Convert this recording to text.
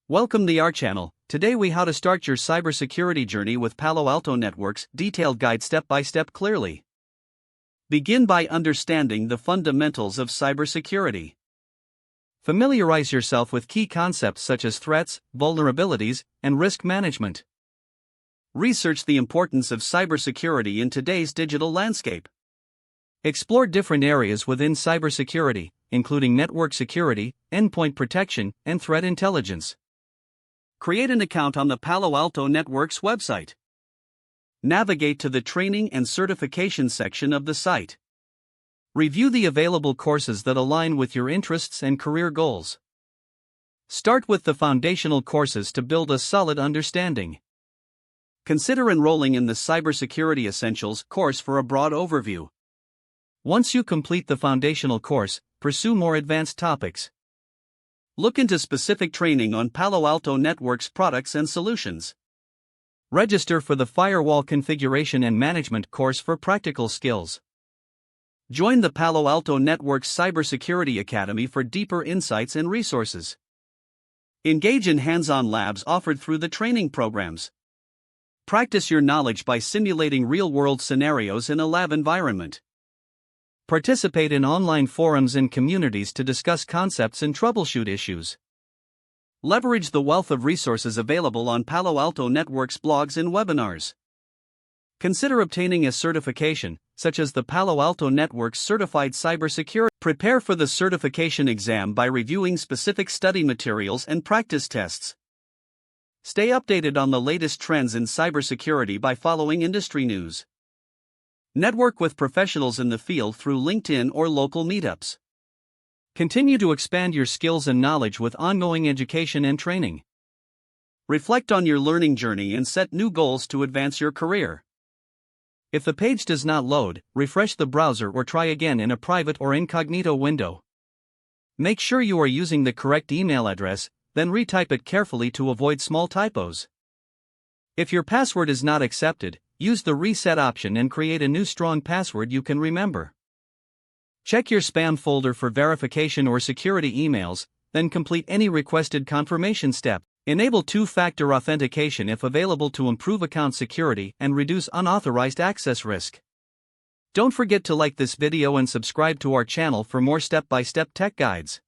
Welcome to our channel. Today we how to start your cybersecurity journey with Palo Alto Networks, detailed guide step by step clearly. Begin by understanding the fundamentals of cybersecurity. Familiarize yourself with key concepts such as threats, vulnerabilities, and risk management. Research the importance of cybersecurity in today's digital landscape. Explore different areas within cybersecurity, including network security, endpoint protection, and threat intelligence. Create an account on the Palo Alto Networks website. Navigate to the training and certification section of the site. Review the available courses that align with your interests and career goals. Start with the foundational courses to build a solid understanding. Consider enrolling in the Cybersecurity Essentials course for a broad overview. Once you complete the foundational course, pursue more advanced topics. Look into specific training on Palo Alto Networks products and solutions. Register for the Firewall Configuration and Management course for practical skills. Join the Palo Alto Networks Cybersecurity Academy for deeper insights and resources. Engage in hands-on labs offered through the training programs. Practice your knowledge by simulating real-world scenarios in a lab environment. Participate in online forums and communities to discuss concepts and troubleshoot issues. Leverage the wealth of resources available on Palo Alto Networks blogs and webinars. Consider obtaining a certification, such as the Palo Alto Networks Certified Cybersecurity. Prepare for the certification exam by reviewing specific study materials and practice tests. Stay updated on the latest trends in cybersecurity by following industry news. Network with professionals in the field through LinkedIn or local meetups. Continue to expand your skills and knowledge with ongoing education and training. Reflect on your learning journey and set new goals to advance your career. If the page does not load, refresh the browser or try again in a private or incognito window. Make sure you are using the correct email address, then retype it carefully to avoid small typos. If your password is not accepted, use the reset option and create a new strong password you can remember. Check your spam folder for verification or security emails, then complete any requested confirmation step. Enable two-factor authentication if available to improve account security and reduce unauthorized access risk. Don't forget to like this video and subscribe to our channel for more step-by-step tech guides.